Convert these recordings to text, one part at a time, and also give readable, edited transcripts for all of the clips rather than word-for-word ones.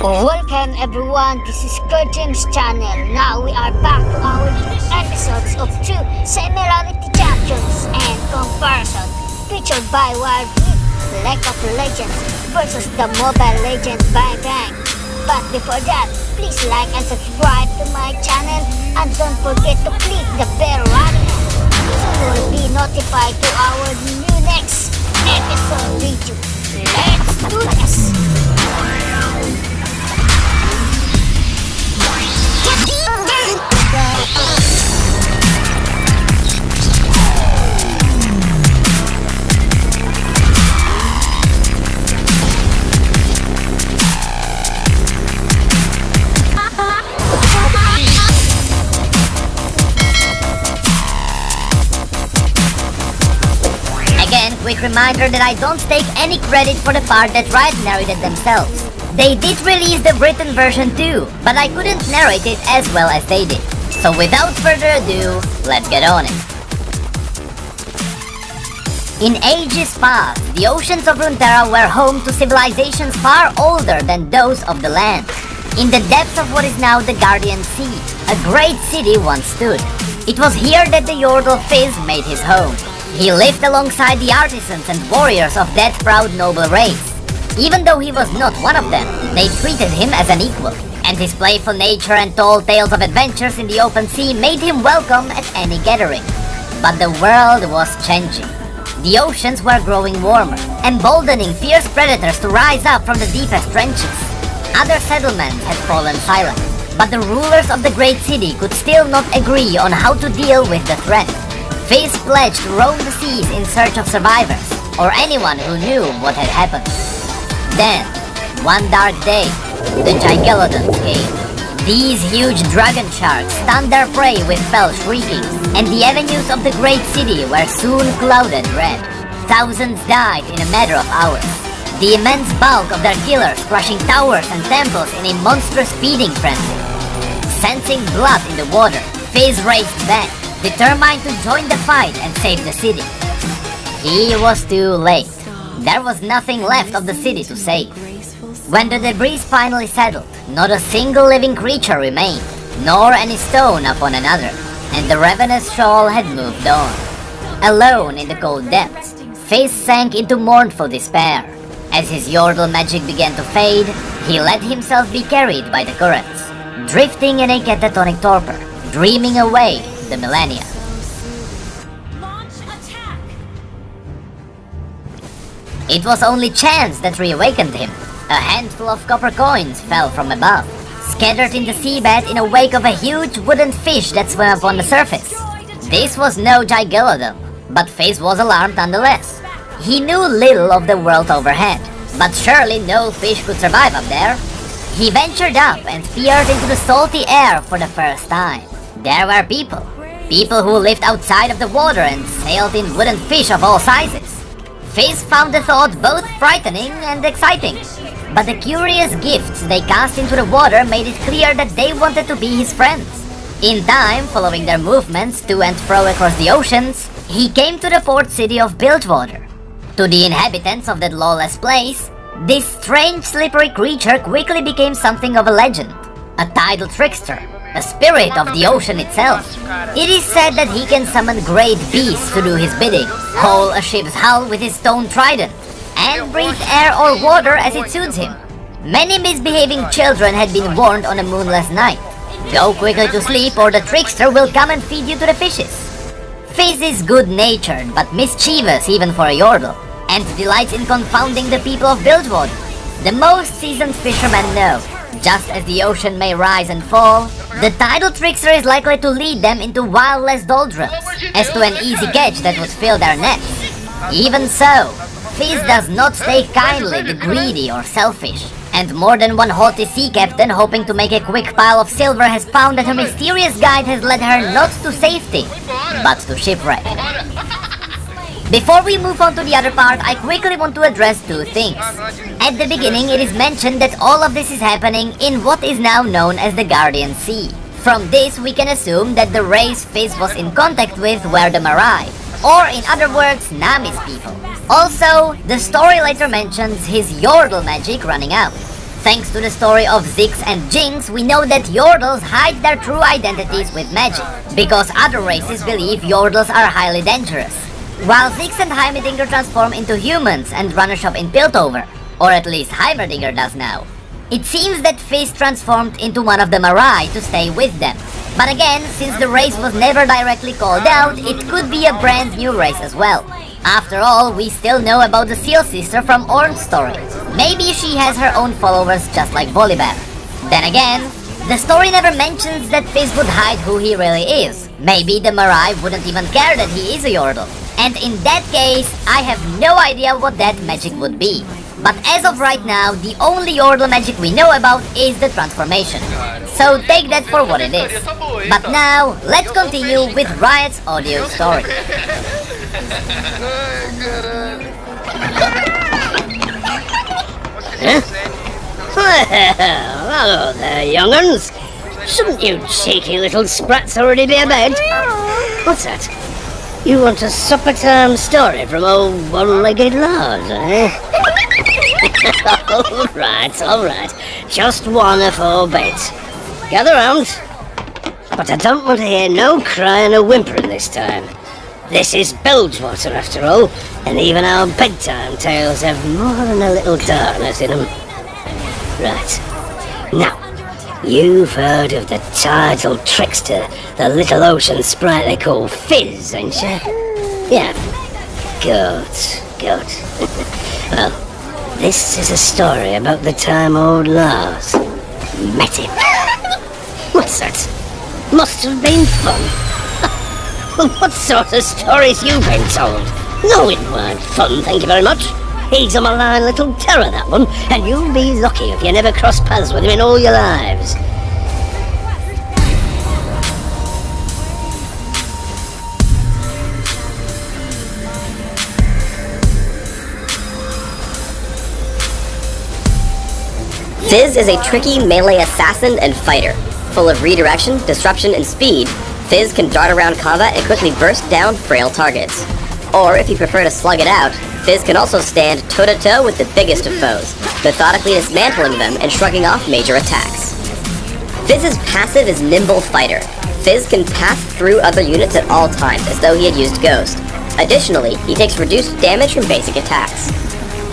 Welcome everyone, this is Kerjims channel. Now we are back to our new episodes of two similarity champions and comparison featured by League of Legends versus the Mobile Legend Bang Bang. But before that, please like and subscribe to my channel and don't forget to click the bell icon so you will be notified to our new next episode video. Let's do this! Again, quick reminder that I don't take any credit for the part that Riot narrated themselves. They did release the written version too, but I couldn't narrate it as well as they did. So without further ado, let's get on it. In ages past, the oceans of Runeterra were home to civilizations far older than those of the land. In the depths of what is now the Guardian Sea, a great city once stood. It was here that the Yordle Fizz made his home. He lived alongside the artisans and warriors of that proud noble race. Even though he was not one of them, they treated him as an equal, and his playful nature and told tales of adventures in the open sea made him welcome at any gathering. But the world was changing. The oceans were growing warmer, emboldening fierce predators to rise up from the deepest trenches. Other settlements had fallen silent, but the rulers of the great city could still not agree on how to deal with the threat. Fizz pledged to roam the seas in search of survivors, or anyone who knew what had happened. Then, one dark day, the Gigalodons came. These huge dragon sharks stunned their prey with fell shriekings, and the avenues of the great city were soon clouded red. Thousands died in a matter of hours, the immense bulk of their killers crushing towers and temples in a monstrous feeding frenzy. Sensing blood in the water, Fizz raced back, determined to join the fight and save the city. He was too late. There was nothing left of the city to save. When the debris finally settled, not a single living creature remained, nor any stone upon another, and the ravenous shoal had moved on. Alone in the cold depths, Fizz sank into mournful despair. As his Yordle magic began to fade, he let himself be carried by the currents, drifting in a catatonic torpor, dreaming away the millennia. It was only chance that reawakened him. A handful of copper coins fell from above, scattered in the seabed in a wake of a huge wooden fish that swam upon the surface. This was no Gigalodon, but Fizz was alarmed nonetheless. He knew little of the world overhead, but surely no fish could survive up there. He ventured up and peered into the salty air for the first time. There were people who lived outside of the water and sailed in wooden fish of all sizes. Fizz found the thought both frightening and exciting, but the curious gifts they cast into the water made it clear that they wanted to be his friends. In time, following their movements to and fro across the oceans, he came to the port city of Bilgewater. To the inhabitants of that lawless place, this strange slippery creature quickly became something of a legend, a tidal trickster, a spirit of the ocean itself. It is said that he can summon great beasts to do his bidding, hole a ship's hull with his stone trident, and breathe air or water as it suits him. Many misbehaving children had been warned on a moonless night. Go quickly to sleep or the trickster will come and feed you to the fishes. Fizz is good-natured but mischievous even for a Yordle, and delights in confounding the people of Bilgewater. The most seasoned fishermen know, just as the ocean may rise and fall, the tidal trickster is likely to lead them into wildless doldrums, as to an easy catch that would fill their nets. Even so, Fizz does not take kindly the greedy or selfish, and more than one haughty sea captain hoping to make a quick pile of silver has found that her mysterious guide has led her not to safety, but to shipwreck. Before we move on to the other part, I quickly want to address two things. At the beginning, it is mentioned that all of this is happening in what is now known as the Guardian Sea. From this, we can assume that the race Fizz was in contact with were the Marai, or in other words, Nami's people. Also, the story later mentions his Yordle magic running out. Thanks to the story of Ziggs and Jinx, we know that Yordles hide their true identities with magic, because other races believe Yordles are highly dangerous. While Ziggs and Heimerdinger transform into humans and Runnershop in Piltover, or at least Heimerdinger does now. It seems that Fizz transformed into one of the Marai to stay with them. But again, since the race was never directly called out, it could be a brand new race as well. After all, we still know about the Seal Sister from Ornn's story. Maybe she has her own followers just like Volibear. Then again, the story never mentions that Fizz would hide who he really is. Maybe the Marai wouldn't even care that he is a Yordle. And in that case, I have no idea what that magic would be. But as of right now, the only Yordle magic we know about is the transformation. So take that for what it is. But now, let's continue with Riot's audio story. Huh? Well, hello there, young'uns. Shouldn't you cheeky little sprats already be abed? What's that? You want a supper-time story from old one-legged Lars, eh? Alright. Just one afore bed. Gather round. But I don't want to hear no crying or whimpering this time. This is Bilgewater after all, and even our bedtime tales have more than a little darkness in them. Right. Now, you've heard of the tidal trickster, the little ocean sprite they call Fizz, ain't you? Yeah. Good. Well, this is a story about the time old Lars met him. What's that? Must have been fun. Well, what sort of stories you been told? No, it weren't fun, thank you very much. He's a malign little terror, that one, and you'll be lucky if you never cross paths with him in all your lives. Fizz is a tricky melee assassin and fighter. Full of redirection, disruption, and speed, Fizz can dart around combat and quickly burst down frail targets. Or, if you prefer to slug it out, Fizz can also stand toe-to-toe with the biggest of foes, methodically dismantling them and shrugging off major attacks. Fizz's passive is Nimble Fighter. Fizz can pass through other units at all times as though he had used Ghost. Additionally, he takes reduced damage from basic attacks.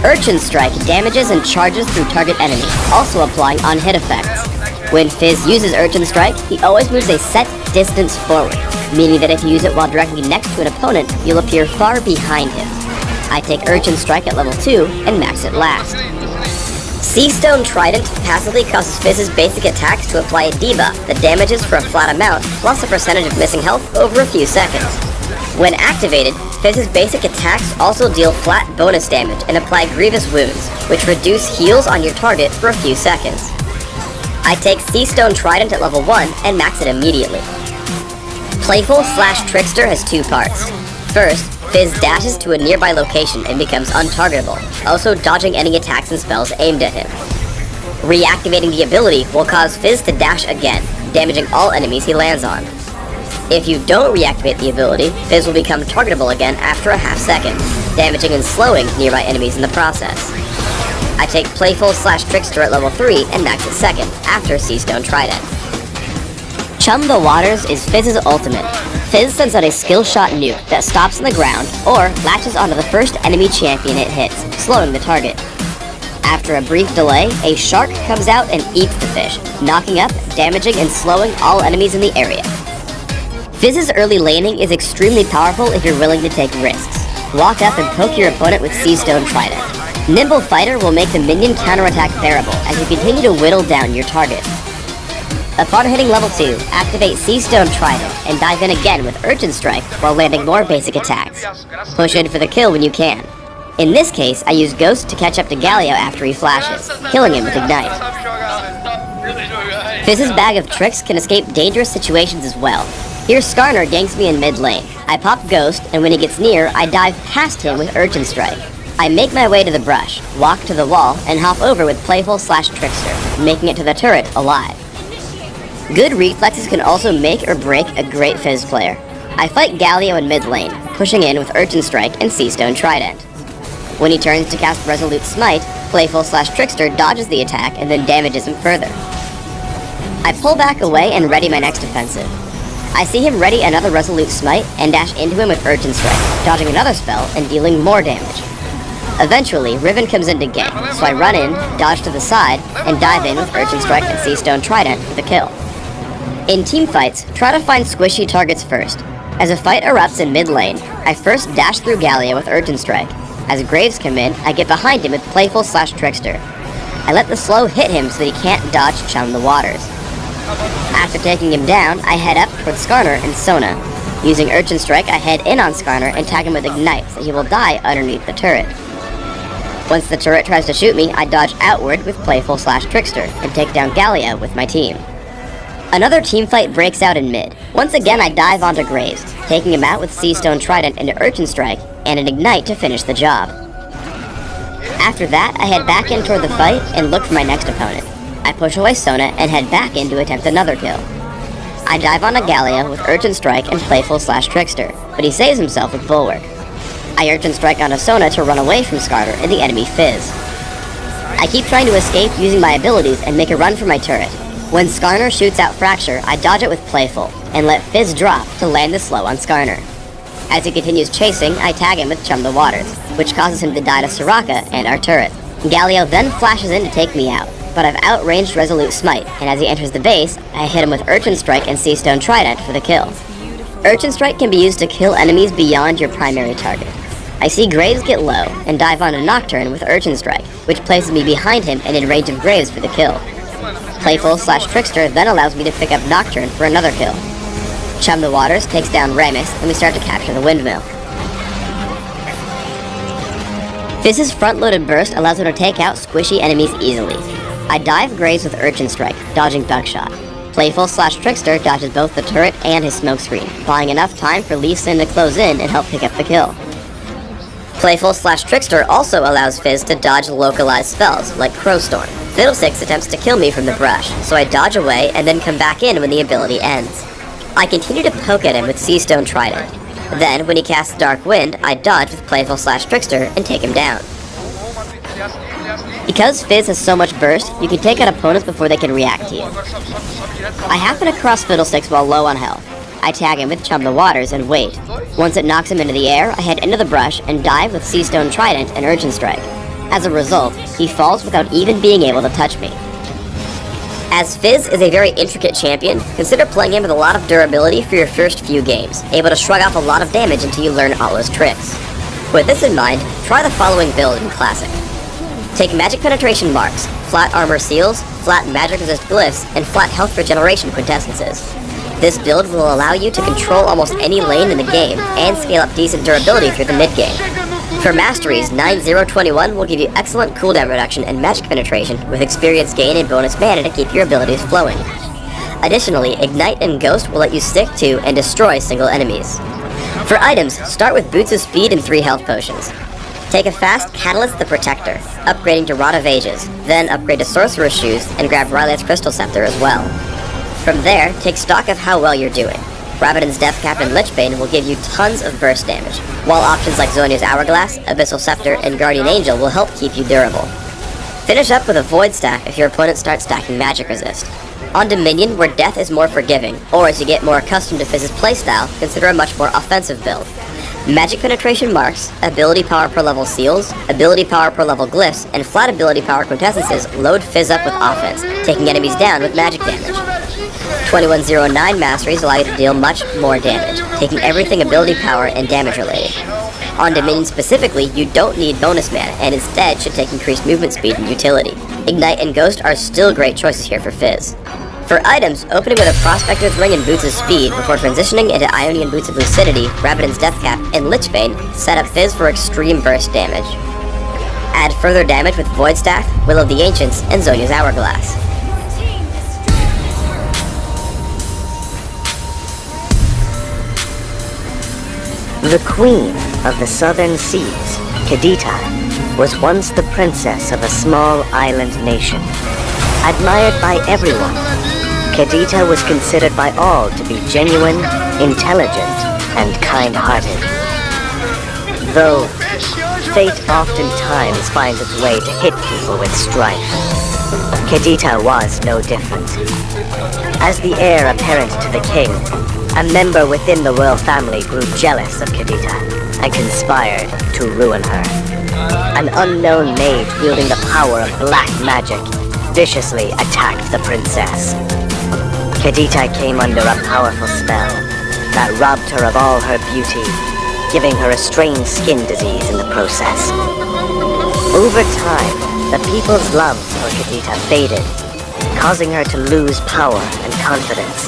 Urchin Strike damages and charges through target enemies, also applying on-hit effects. When Fizz uses Urchin Strike, he always moves a set distance forward, meaning that if you use it while directly next to an opponent, you'll appear far behind him. I take Urchin Strike at level 2 and max it last. Seastone Trident passively causes Fizz's basic attacks to apply a debuff that damages for a flat amount, plus a percentage of missing health over a few seconds. When activated, Fizz's basic attacks also deal flat bonus damage and apply grievous wounds, which reduce heals on your target for a few seconds. I take Seastone Trident at level 1 and max it immediately. Playful/Trickster has two parts. First, Fizz dashes to a nearby location and becomes untargetable, also dodging any attacks and spells aimed at him. Reactivating the ability will cause Fizz to dash again, damaging all enemies he lands on. If you don't reactivate the ability, Fizz will become targetable again after a half second, damaging and slowing nearby enemies in the process. I take Playful/Trickster at level 3 and max it second, after Seastone Trident. Chum the Waters is Fizz's ultimate. Fizz sends out a skill shot nuke that stops on the ground or latches onto the first enemy champion it hits, slowing the target. After a brief delay, a shark comes out and eats the fish, knocking up, damaging, and slowing all enemies in the area. Fizz's early laning is extremely powerful if you're willing to take risks. Walk up and poke your opponent with Seastone Trident. Nimble Fighter will make the minion counterattack bearable as you continue to whittle down your target. Upon hitting level 2, activate Seastone Trident and dive in again with Urchin Strike while landing more basic attacks. Push in for the kill when you can. In this case, I use Ghost to catch up to Galio after he flashes, killing him with Ignite. Fizz's bag of tricks can escape dangerous situations as well. Here Skarner ganks me in mid lane. I pop Ghost, and when he gets near, I dive past him with Urchin Strike. I make my way to the brush, walk to the wall, and hop over with Playful/Trickster, making it to the turret alive. Good reflexes can also make or break a great Fizz player. I fight Galio in mid lane, pushing in with Urchin Strike and Seastone Trident. When he turns to cast Resolute Smite, Playful/Trickster dodges the attack and then damages him further. I pull back away and ready my next offensive. I see him ready another Resolute Smite and dash into him with Urchin Strike, dodging another spell and dealing more damage. Eventually, Riven comes in to gank, so I run in, dodge to the side, and dive in with Urchin Strike and Seastone Trident for the kill. In teamfights, try to find squishy targets first. As a fight erupts in mid lane, I first dash through Gallia with Urchin Strike. As Graves come in, I get behind him with Playful/Trickster. I let the slow hit him so that he can't dodge Chum the Waters. After taking him down, I head up towards Skarner and Sona. Using Urchin Strike, I head in on Skarner and tag him with Ignite so he will die underneath the turret. Once the turret tries to shoot me, I dodge outward with Playful/Trickster and take down Gallia with my team. Another teamfight breaks out in mid. Once again, I dive onto Graves, taking him out with Seastone Trident and Urchin Strike and an Ignite to finish the job. After that, I head back in toward the fight and look for my next opponent. I push away Sona and head back in to attempt another kill. I dive onto Gallia with Urchin Strike and Playful/Trickster, but he saves himself with Bulwark. I Urchin Strike onto Sona to run away from Skarner and the enemy Fizz. I keep trying to escape using my abilities and make a run for my turret. When Skarner shoots out Fracture, I dodge it with Playful and let Fizz drop to land the slow on Skarner. As he continues chasing, I tag him with Chum the Waters, which causes him to die to Soraka and our turret. Galio then flashes in to take me out, but I've outranged Resolute Smite, and as he enters the base, I hit him with Urchin Strike and Seastone Trident for the kill. Urchin Strike can be used to kill enemies beyond your primary target. I see Graves get low, and dive onto Nocturne with Urchin Strike, which places me behind him and in range of Graves for the kill. Playful/Trickster then allows me to pick up Nocturne for another kill. Chum the Waters takes down Ramus, and we start to capture the windmill. Fizz's front-loaded burst allows him to take out squishy enemies easily. I dive Graves with Urchin Strike, dodging Buckshot. Playful/Trickster dodges both the turret and his smokescreen, buying enough time for Lee Sin to close in and help pick up the kill. Playful/Trickster also allows Fizz to dodge localized spells, like Crowstorm. Fiddlesticks attempts to kill me from the brush, so I dodge away and then come back in when the ability ends. I continue to poke at him with Seastone Trident. Then, when he casts Dark Wind, I dodge with Playful/Trickster and take him down. Because Fizz has so much burst, you can take out opponents before they can react to you. I happen across Fiddlesticks while low on health. I tag him with Chum the Waters and wait. Once it knocks him into the air, I head into the brush and dive with Seastone Trident and Urchin Strike. As a result, he falls without even being able to touch me. As Fizz is a very intricate champion, consider playing him with a lot of durability for your first few games, able to shrug off a lot of damage until you learn all his tricks. With this in mind, try the following build in Classic. Take Magic Penetration Marks, Flat Armor Seals, Flat Magic Resist Glyphs, and Flat Health Regeneration Quintessences. This build will allow you to control almost any lane in the game, and scale up decent durability through the mid-game. For Masteries, 9-0-21 will give you excellent cooldown reduction and magic penetration, with experience gain and bonus mana to keep your abilities flowing. Additionally, Ignite and Ghost will let you stick to and destroy single enemies. For items, start with Boots of Speed and 3 health potions. Take a fast Catalyst the Protector, upgrading to Rod of Ages, then upgrade to Sorcerer's Shoes and grab Rylet's Crystal Scepter as well. From there, take stock of how well you're doing. Rabadon's Death Cap and Lichbane will give you tons of burst damage, while options like Zonia's Hourglass, Abyssal Scepter, and Guardian Angel will help keep you durable. Finish up with a Void Staff if your opponent starts stacking Magic Resist. On Dominion, where death is more forgiving, or as you get more accustomed to Fizz's playstyle, consider a much more offensive build. Magic Penetration Marks, Ability Power per level Seals, Ability Power per level Glyphs, and Flat Ability Power Quintessences load Fizz up with offense, taking enemies down with magic damage. 2109 Masteries allow you to deal much more damage, taking everything ability power and damage related. On Dominion specifically, you don't need bonus mana, and instead should take increased movement speed and utility. Ignite and Ghost are still great choices here for Fizz. For items, opening with a Prospector's Ring and Boots of Speed before transitioning into Ionian Boots of Lucidity, Rabadon's Death Cap, and Lichbane set up Fizz for extreme burst damage. Add further damage with Void Staff, Will of the Ancients, and Zonia's Hourglass. The Queen of the Southern Seas, Khadita, was once the princess of a small island nation. Admired by everyone, Khadita was considered by all to be genuine, intelligent, and kind-hearted. Though, fate oftentimes finds its way to hit people with strife. Khadita was no different. As the heir apparent to the king, a member within the royal family grew jealous of Khadita and conspired to ruin her. An unknown mage wielding the power of black magic viciously attacked the princess. Khadita came under a powerful spell that robbed her of all her beauty, giving her a strange skin disease in the process. Over time, the people's love for Khadita faded, causing her to lose power and confidence.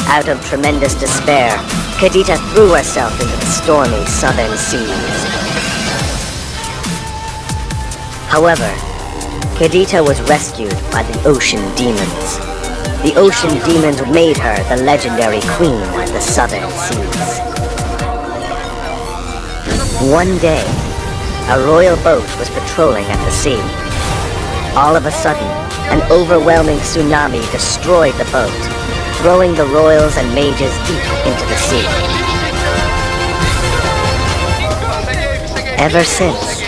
Out of tremendous despair, Khadita threw herself into the stormy southern seas. However, Khadita was rescued by the ocean demons. The ocean demons made her the legendary queen of the southern seas. One day, a royal boat was patrolling at the sea. All of a sudden, an overwhelming tsunami destroyed the boat, throwing the royals and mages deep into the sea. Ever since,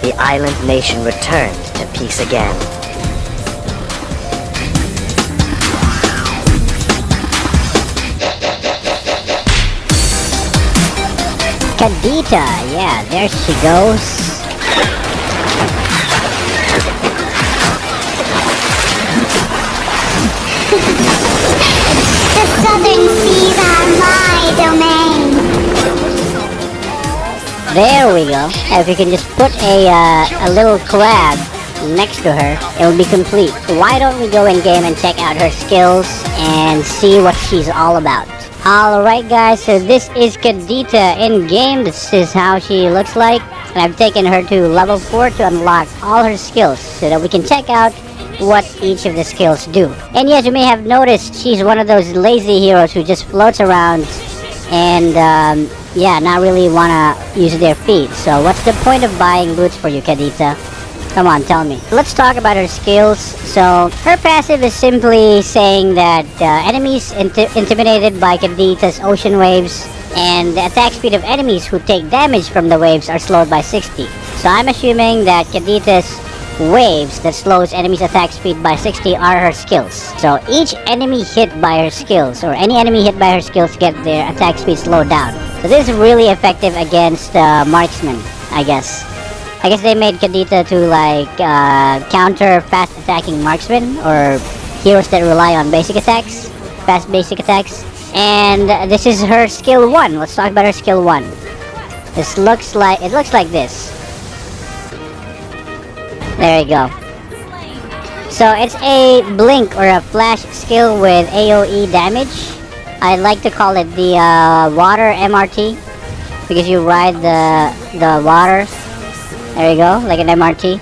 the island nation returned to peace again. Khadita, yeah, there she goes. The southern seas are my domain. There we go. If you can just put a little crab next to her, it will be complete. Why don't we go in game and check out her skills and see what she's all about? Alright guys, so this is Khadita in game. This is how she looks like. And I've taken her to level 4 to unlock all her skills so that we can check out what each of the skills do. And yes, you may have noticed she's one of those lazy heroes who just floats around and yeah, not really wanna use their feet. So what's the point of buying boots for you, Khadita? Come on, tell me. Let's talk about her skills. So, her passive is simply saying that enemies intimidated by Khadita's ocean waves and the attack speed of enemies who take damage from the waves are slowed by 60. So I'm assuming that Khadita's waves that slows enemies' attack speed by 60 are her skills. So each enemy hit by her skills, or any enemy hit by her skills, get their attack speed slowed down. So this is really effective against marksmen, I guess. I guess they made Khadita to like counter fast attacking marksmen or heroes that rely on basic attacks, fast basic attacks. And this is her skill 1. Let's talk about her skill 1. It looks like this. There you go. So it's a blink or a flash skill with AoE damage. I like to call it the water MRT because you ride the water. There you go, like an MRT.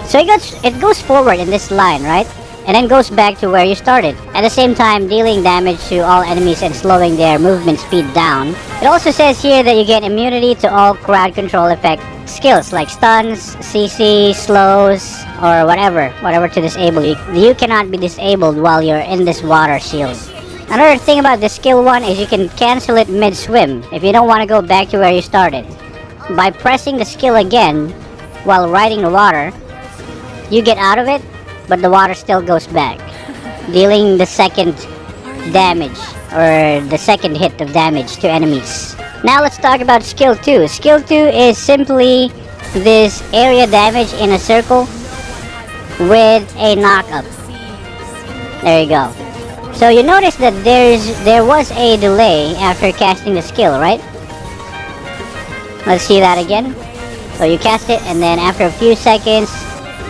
So it goes forward in this line, right? And then goes back to where you started. At the same time, dealing damage to all enemies and slowing their movement speed down. It also says here that you get immunity to all crowd control effect skills like stuns, CC, slows, or whatever to disable. You cannot be disabled while you're in this water shield. Another thing about this skill 1 is you can cancel it mid-swim if you don't want to go back to where you started. By pressing the skill again while riding the water, you get out of it, but the water still goes back, dealing the second damage or the second hit of damage to enemies. Now let's talk about skill 2. Skill 2 is simply this area damage in a circle with a knock-up. There you go. So you notice that there was a delay after casting the skill, right? Let's see that again. So you cast it and then after a few seconds,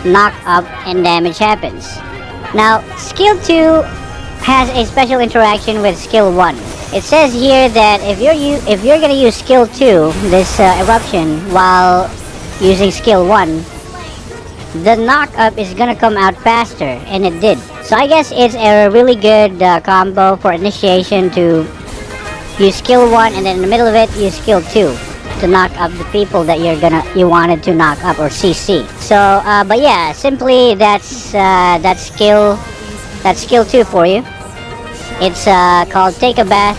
knock up and damage happens. Now, skill 2 has a special interaction with skill 1. It says here that if you're gonna use skill 2, this eruption, while using skill 1, the knock up is gonna come out faster, and it did. So I guess it's a really good combo for initiation to use skill 1 and then in the middle of it use skill 2 to knock up the people that you wanted to knock up or CC. So but yeah, simply that's skill 2 for you. It's called Take a Bath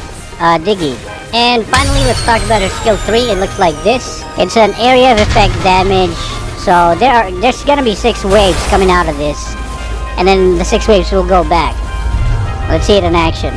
Diggy. And finally, let's talk about her skill 3. It looks like this. It's an area of effect damage. So there's gonna be 6 waves coming out of this. And then the 6 waves will go back. Let's see it in action.